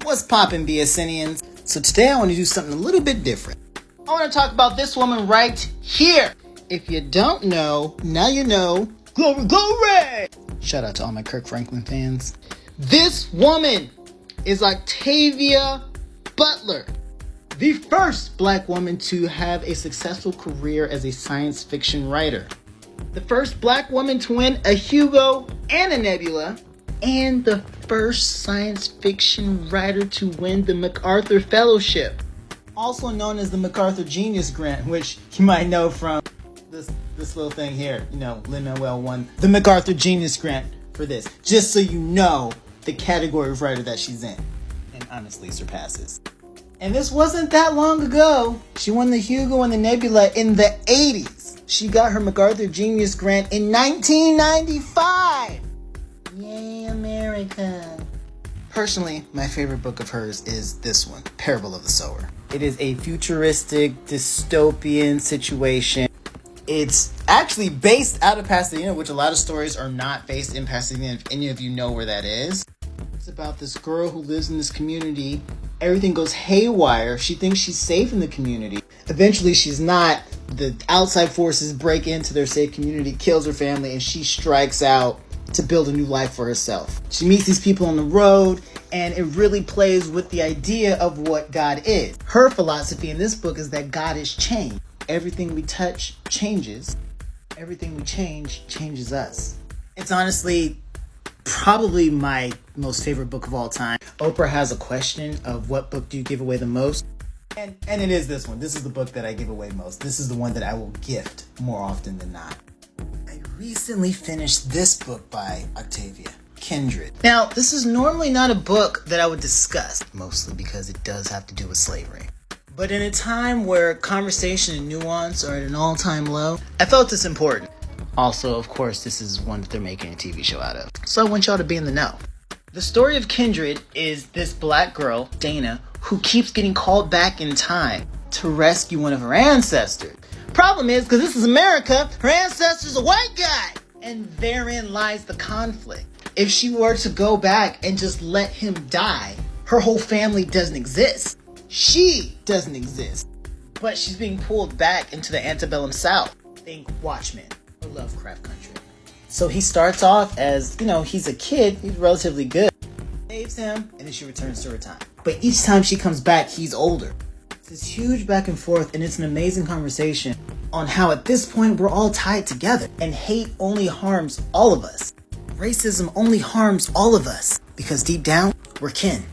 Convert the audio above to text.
What's poppin', BSNians? So today I want to do something a little bit different. I want to talk about this woman right here. If you don't know, now you know. Glory, glory! Shout out to all my Kirk Franklin fans. This woman is Octavia Butler, the first black woman to have a successful career as a science fiction writer. The first black woman to win a Hugo and a Nebula, and the first science fiction writer to win the MacArthur Fellowship, also known as the MacArthur Genius Grant, which you might know from this little thing here. You know, Lin-Manuel won the MacArthur Genius Grant for this, just so you know the category of writer that she's in, and honestly surpasses. And this wasn't that long ago. She won the Hugo and the Nebula in the 80s. She got her MacArthur Genius Grant in 1995. Yay, America. Personally, my favorite book of hers is this one, Parable of the Sower. It is a futuristic, dystopian situation. It's actually based out of Pasadena, which a lot of stories are not based in Pasadena, if any of you know where that is. It's about this girl who lives in this community. Everything goes haywire. She thinks she's safe in the community. Eventually, she's not. The outside forces break into their safe community, kills her family, and she strikes out to build a new life for herself. She meets these people on the road, and it really plays with the idea of what God is. Her philosophy in this book is that God is change. Everything we touch changes. Everything we change changes us. It's honestly probably my most favorite book of all time. Oprah has a question of what book do you give away the most? And it is this one. This is the book that I give away most. This is the one that I will gift more often than not. I recently finished this book by Octavia Kindred. Now, this is normally not a book that I would discuss, mostly because it does have to do with slavery. But in a time where conversation and nuance are at an all-time low, I felt it's important. Also, of course, this is one that they're making a TV show out of, so I want y'all to be in the know. The story of Kindred is this black girl, Dana, who keeps getting called back in time to rescue one of her ancestors. Problem is, because this is America, her ancestor's a white guy, and therein lies the conflict. If she were to go back and just let him die, her whole family doesn't exist. She doesn't exist, but she's being pulled back into the antebellum South. Think Watchmen or Lovecraft Country. So he starts off as, he's a kid, he's relatively good. Saves him, and then she returns to her time. But each time she comes back, he's older. It's this huge back and forth, and it's an amazing conversation on how at this point we're all tied together, and hate only harms all of us. Racism only harms all of us, because deep down, we're kin.